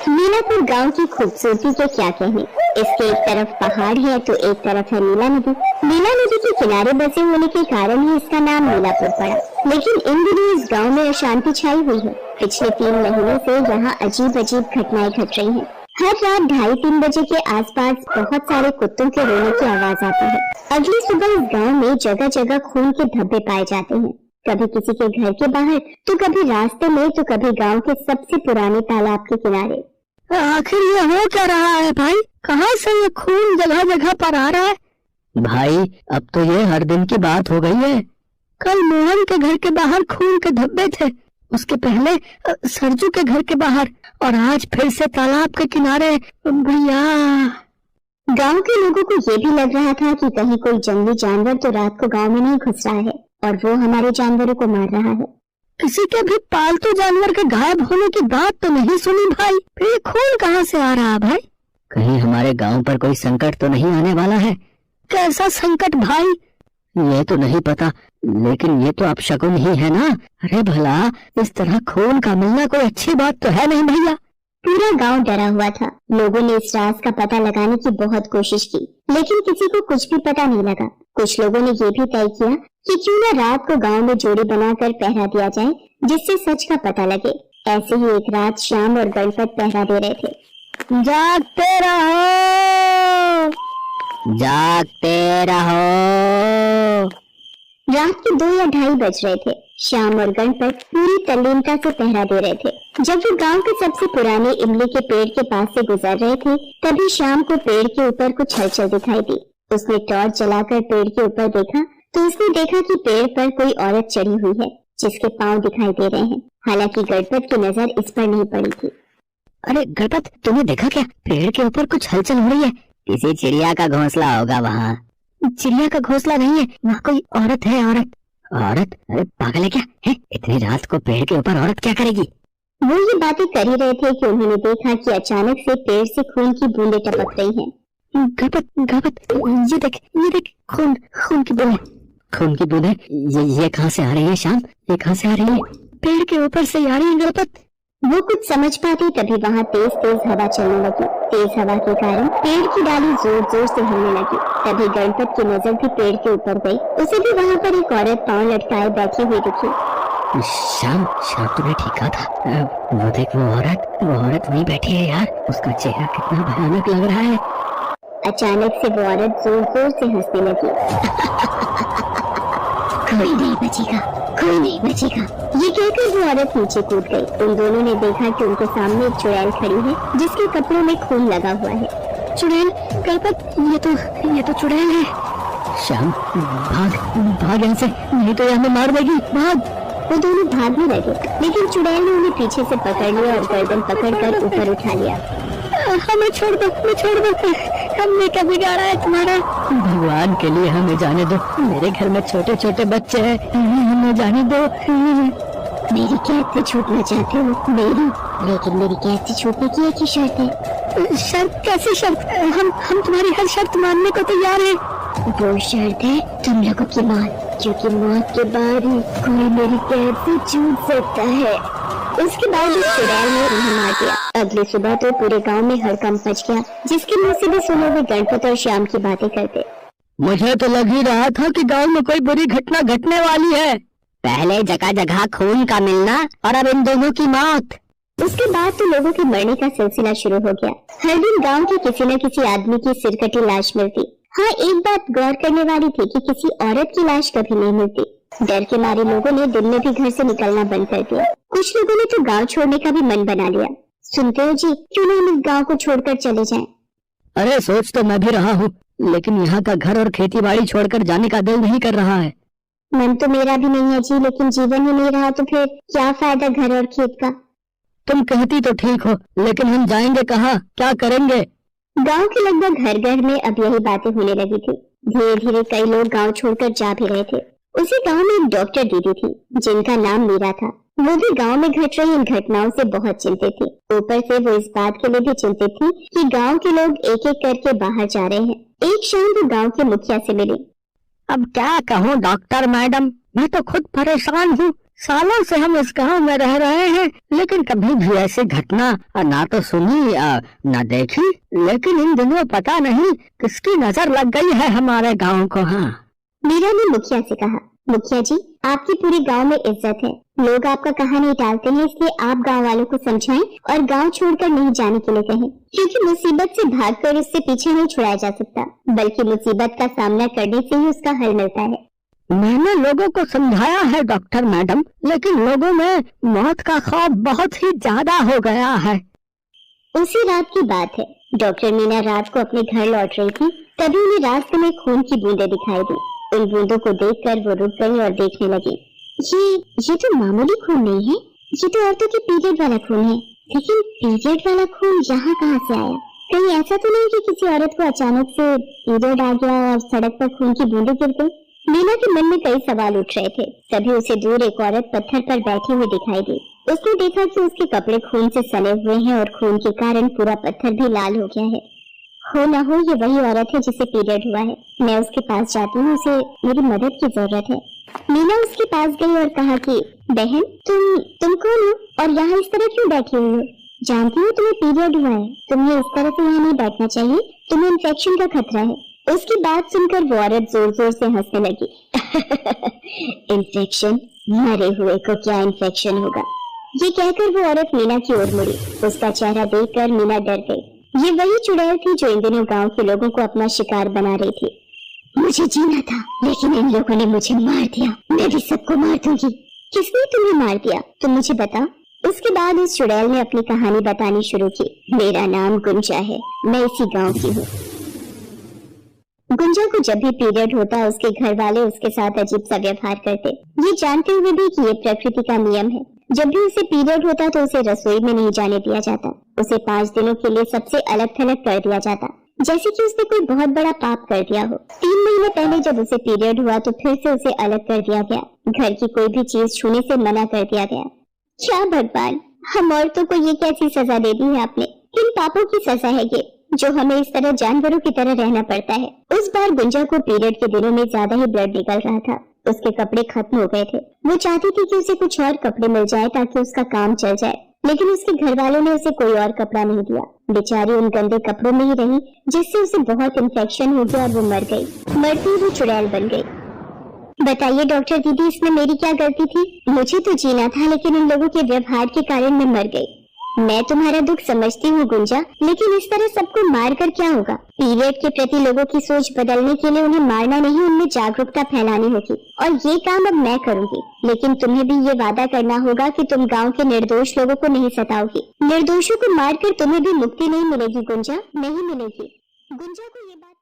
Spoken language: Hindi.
मीनापुर गांव की खूबसूरती के क्या कहने। इसके एक तरफ पहाड़ है तो एक तरफ है नीला नदी। नीला नदी के किनारे बसे होने के कारण ही इसका नाम मीनापुर पड़ा। लेकिन इन दिनों इस गांव में अशांति छाई हुई है। पिछले 3 महीनों से यहाँ अजीब अजीब घटनाएं घट रही हैं। हर रात 2:30-3 बजे के आसपास बहुत सारे कुत्तों के रोने की आवाज आती है। अगली सुबह इस गाँव में जगह जगह खून के धब्बे पाए जाते हैं। कभी किसी के घर के बाहर तो कभी रास्ते में तो कभी गांव के सबसे पुराने तालाब के किनारे। आखिर ये हो क्या रहा है भाई? कहाँ से ये खून जगह जगह पर आ रहा है? भाई अब तो ये हर दिन की बात हो गई है। कल मोहन के घर के बाहर खून के धब्बे थे, उसके पहले सरजू के घर के बाहर, और आज फिर से तालाब के किनारे। भैया, गांव के लोगों को ये भी लग रहा था कि कहीं कोई जंगली जानवर तो रात को गांव में नहीं घुस रहा है और वो हमारे जानवरों को मार रहा है। किसी के भी पालतू जानवर के गायब होने की बात तो नहीं सुनी भाई। फिर ये खून कहाँ से आ रहा है भाई? कहीं हमारे गांव पर कोई संकट तो नहीं आने वाला है? कैसा संकट भाई? ये तो नहीं पता, लेकिन ये तो अपशकुन ही है ना। अरे भला, इस तरह खून का मिलना कोई अच्छी बात तो है नहीं भैया। पूरा गांव डरा हुआ था। लोगों ने इस राज का पता लगाने की बहुत कोशिश की, लेकिन किसी को कुछ भी पता नहीं लगा। कुछ लोगों ने ये भी तय किया कि क्यों न रात को गांव में जोड़ी बनाकर पहरा दिया जाए, जिससे सच का पता लगे। ऐसे ही एक रात श्याम और गणपत पहरा दे रहे थे। जागते रहो, जागते रहो। रात के 2 या 2:30 बज रहे थे। श्याम और गणपत पूरी तल्लीनता से पहरा दे रहे थे। जब वो गांव के सबसे पुराने इमली के पेड़ के पास से गुजर रहे थे, तभी श्याम को पेड़ के ऊपर कुछ हलचल दिखाई दी। उसने टॉर्च जलाकर पेड़ के ऊपर देखा तो उसने देखा कि पेड़ पर कोई औरत चढ़ी हुई है, जिसके पांव दिखाई दे रहे हैं। हालांकि गणपत की नजर इस पर नहीं पड़ी थी। अरे गणपत, तुमने देखा क्या? पेड़ के ऊपर कुछ हलचल हो रही है। किसी चिड़िया का घोंसला होगा वहाँ। चिड़िया का घोंसला नहीं है, वहाँ कोई औरत है। औरत? औरत? अरे पागल है क्या? है इतनी रात को पेड़ के ऊपर औरत क्या करेगी? वो ये बातें कर ही रहे थे कि उन्होंने देखा कि अचानक से पेड़ से खून की बूंदें टपक रही हैं। गणपत, ये देख, खून की बूंदें। खून की बूंदें? ये कहाँ से आ रही है श्याम? ये कहाँ से आ रही है? पेड़ के ऊपर से आ रही है गणपत। वो कुछ समझ पाते तभी वहाँ तेज तेज हवा चलने लगी। तेज हवा के कारण पेड़ की डाली जोर जोर से हिलने लगी। तभी गणपत की नजर भी पेड़ के ऊपर गई। उसे भी वहाँ पर एक औरत पांव लटकाए बैठी हुई दिखी। श्याम, तुमने ठीक कहा था। वो देख, वो औरत वहीं बैठी है यार। उसका चेहरा कितना भयानक लग रहा है। अचानक से वो औरत जोर जोर से हंसने लगी। कोई नहीं बचेगा। ये कहकर वो औरत नीचे कूद गई। उन दोनों ने देखा कि उनके सामने एक चुड़ैल खड़ी है, जिसके कपड़ों में खून लगा हुआ है। चुड़ैल? गणपत, ये तो चुड़ैल है। श्याम, भाग यहाँ से, नहीं तो हमें मार देगी। भाग। वो दोनों भागने लगे, लेकिन चुड़ैल ने उन्हें पीछे से पकड़ लिया और गर्दन पकड़कर ऊपर उठा लिया। हमें छोड़ दो, हमने क्या बिगाड़ा है तुम्हारा? भगवान के लिए हमें जाने दो। मेरे घर में छोटे छोटे बच्चे हैं, हमें जाने दो। मेरी कैद से छूटना चाहते हो? लेकिन मेरी कैद से छूटने की एक ही शर्त है। शर्त? कैसी शर्त? हम तुम्हारी हर शर्त मानने को तैयार हैं। वो शर्त है तुम लोगों की मौत, क्योंकि मौत के बाद ही कोई मेरी कैद से छूट सकता है। उसके बाद उस चुड़ैल ने उन्हें मार दिया। अगली सुबह तो पूरे गांव में हड़कंप मच गया, जिसके मुंह से भी सुने हुए गणपत और श्याम की बातें करते। मुझे तो लग ही रहा था कि गांव में कोई बुरी घटना घटने वाली है। पहले जगह जगह खून का मिलना और अब इन दोनों की मौत। उसके बाद तो लोगों के मरने का सिलसिला शुरू हो गया। हर दिन गांव के किसी न किसी आदमी की सिरकटी लाश मिलती। हाँ, एक बात गौर करने वाली थी कि किसी औरत की लाश कभी नहीं मिलती। डर के मारे लोगों ने दिन में भी घर से निकलना बंद कर दिया। कुछ लोगों ने तो गांव छोड़ने का भी मन बना लिया। सुनते हो जी, क्यों ना हम इस गांव को छोड़कर चले जाएं? अरे सोच तो मैं भी रहा हूँ, लेकिन यहाँ का घर और खेती बाड़ी छोड़कर जाने का दिल नहीं कर रहा है। मन तो मेरा भी नहीं है जी, लेकिन जीवन ही नहीं रहा तो फिर क्या फायदा घर और खेत का। तुम कहती तो ठीक हो, लेकिन हम जाएंगे कहाँ, क्या करेंगे? गांव के लगभग घर घर में अब यही बातें होने लगी थी। धीरे धीरे कई लोग गांव छोड़कर जा भी रहे थे। उसी गांव में एक डॉक्टर दीदी थी, जिनका नाम मीरा था। वो भी गांव में घट रही इन घटनाओं से बहुत चिंतित थी। ऊपर से वो इस बात के लिए भी चिंतित थी कि गांव के लोग एक एक करके बाहर जा रहे हैं। एक शाम वो गांव के मुखिया से मिली। अब क्या कहूँ डॉक्टर मैडम, मैं तो खुद परेशान हूँ। सालों से हम इस गांव में रह रहे हैं, लेकिन कभी भी ऐसी घटना ना तो सुनी ना देखी। लेकिन इन दिनों पता नहीं किसकी नजर लग गई है हमारे गांव को। हाँ, मीरा ने मुखिया से कहा, मुखिया जी, आपकी पूरे गांव में इज्जत है, लोग आपका कहा नहीं टालते हैं, इसलिए आप गांव वालों को समझाएं और गांव छोड़कर नहीं जाने के लिए कहें, क्योंकि मुसीबत से भागकर उससे पीछे नहीं छुड़ाया जा सकता, बल्कि मुसीबत का सामना करने से ही उसका हल मिलता है। मैंने लोगों को समझाया है डॉक्टर मैडम, लेकिन लोगों में मौत का खौफ बहुत ही ज्यादा हो गया है। उसी रात की बात है, डॉक्टर मीना रात को अपने घर लौट रही थी, तभी उन्हें रास्ते में खून की बूंदें दिखाई दी। उन बूंदों को देखकर वो रुक गई और देखने लगी। ये तो मामूली खून नहीं है, ये तो औरतों के पीरियड वाला खून है। लेकिन पीरियड वाला खून यहाँ कहाँ से आया? कहीं ऐसा तो नहीं कि किसी औरत को अचानक से पीरियड आ गया और सड़क पर खून की बूंदें गिर गई? मीना के मन में कई सवाल उठ रहे थे। तभी उसे दूर एक औरत पत्थर पर बैठी हुई दिखाई दी। उसने देखा कि उसके कपड़े खून से सने हुए हैं और खून के कारण पूरा पत्थर भी लाल हो गया है। हो ना हो ये वही औरत है जिसे पीरियड हुआ है। मैं उसके पास जाती हूँ, उसे मेरी मदद की जरूरत है। मीना उसके पास गई और कहा कि बहन, तुम कौन हो और यहाँ इस तरह क्यों बैठी हुई हो? जानती हो तुम्हें पीरियड हुआ है, तुम्हें इस तरह से यहाँ नहीं बैठना चाहिए, तुम्हें इन्फेक्शन का खतरा है। उसकी बात सुनकर वो औरत जोर जोर से हंसने लगी। इन्फेक्शन? मरे हुए को क्या इन्फेक्शन होगा? ये कहकर वो औरत मीना की ओर मुड़ी। उसका चेहरा देखकर मीना डर गई। ये वही चुड़ैल थी जो इन दिनों गांव के लोगों को अपना शिकार बना रही थी। मुझे जीना था, लेकिन इन लोगों ने मुझे मार दिया। मैं भी सबको मार दूंगी। किसने तुम्हें मार दिया? तुम मुझे बताओ। उसके बाद उस चुड़ैल ने अपनी कहानी बतानी शुरू की। मेरा नाम गुंजा है, मैं इसी गांव की हूँ। गुंजा को जब भी पीरियड होता, उसके घर वाले उसके साथ अजीब सा व्यवहार करते, ये जानते हुए भी कि ये प्रकृति का नियम है। जब भी उसे पीरियड होता तो उसे रसोई में नहीं जाने दिया जाता। उसे 5 दिनों के लिए सबसे अलग थलग कर दिया जाता, जैसे कि उसने कोई बहुत बड़ा पाप कर दिया हो। 3 महीने पहले जब उसे पीरियड हुआ तो फिर से उसे अलग कर दिया गया। घर की कोई भी चीज छूने से मना कर दिया गया। क्या भगवान, हम औरतों को ये कैसी सजा दे दी है आपने? किन पापों की सजा है ये, जो हमें इस तरह जानवरों की तरह रहना पड़ता है? उस बार गुंजा को पीरियड के दिनों में ज्यादा ही ब्लड निकल रहा था। उसके कपड़े खत्म हो गए थे। वो चाहती थी कि उसे कुछ और कपड़े मिल जाए ताकि उसका काम चल जाए, लेकिन उसके घर वालों ने उसे कोई और कपड़ा नहीं दिया। बेचारी उन गंदे कपड़ों में ही रही, जिससे उसे बहुत इन्फेक्शन हो गया और वो मर गई। मरती ही चुड़ैल बन गई। बताइए डॉक्टर दीदी, इसमें मेरी क्या गलती थी? मुझे तो जीना था, लेकिन इन लोगों के व्यवहार के कारण मैं मर गई। मैं तुम्हारा दुख समझती हूँ गुंजा, लेकिन इस तरह सबको मार कर क्या होगा? पीरियड के प्रति लोगों की सोच बदलने के लिए उन्हें मारना नहीं, उनमें जागरूकता फैलानी होगी, और ये काम अब मैं करूँगी। लेकिन तुम्हें भी ये वादा करना होगा कि तुम गांव के निर्दोष लोगों को नहीं सताओगी। निर्दोषों को मारकर तुम्हें भी मुक्ति नहीं मिलेगी गुंजा, नहीं मिलेगी। गुंजा को ये बात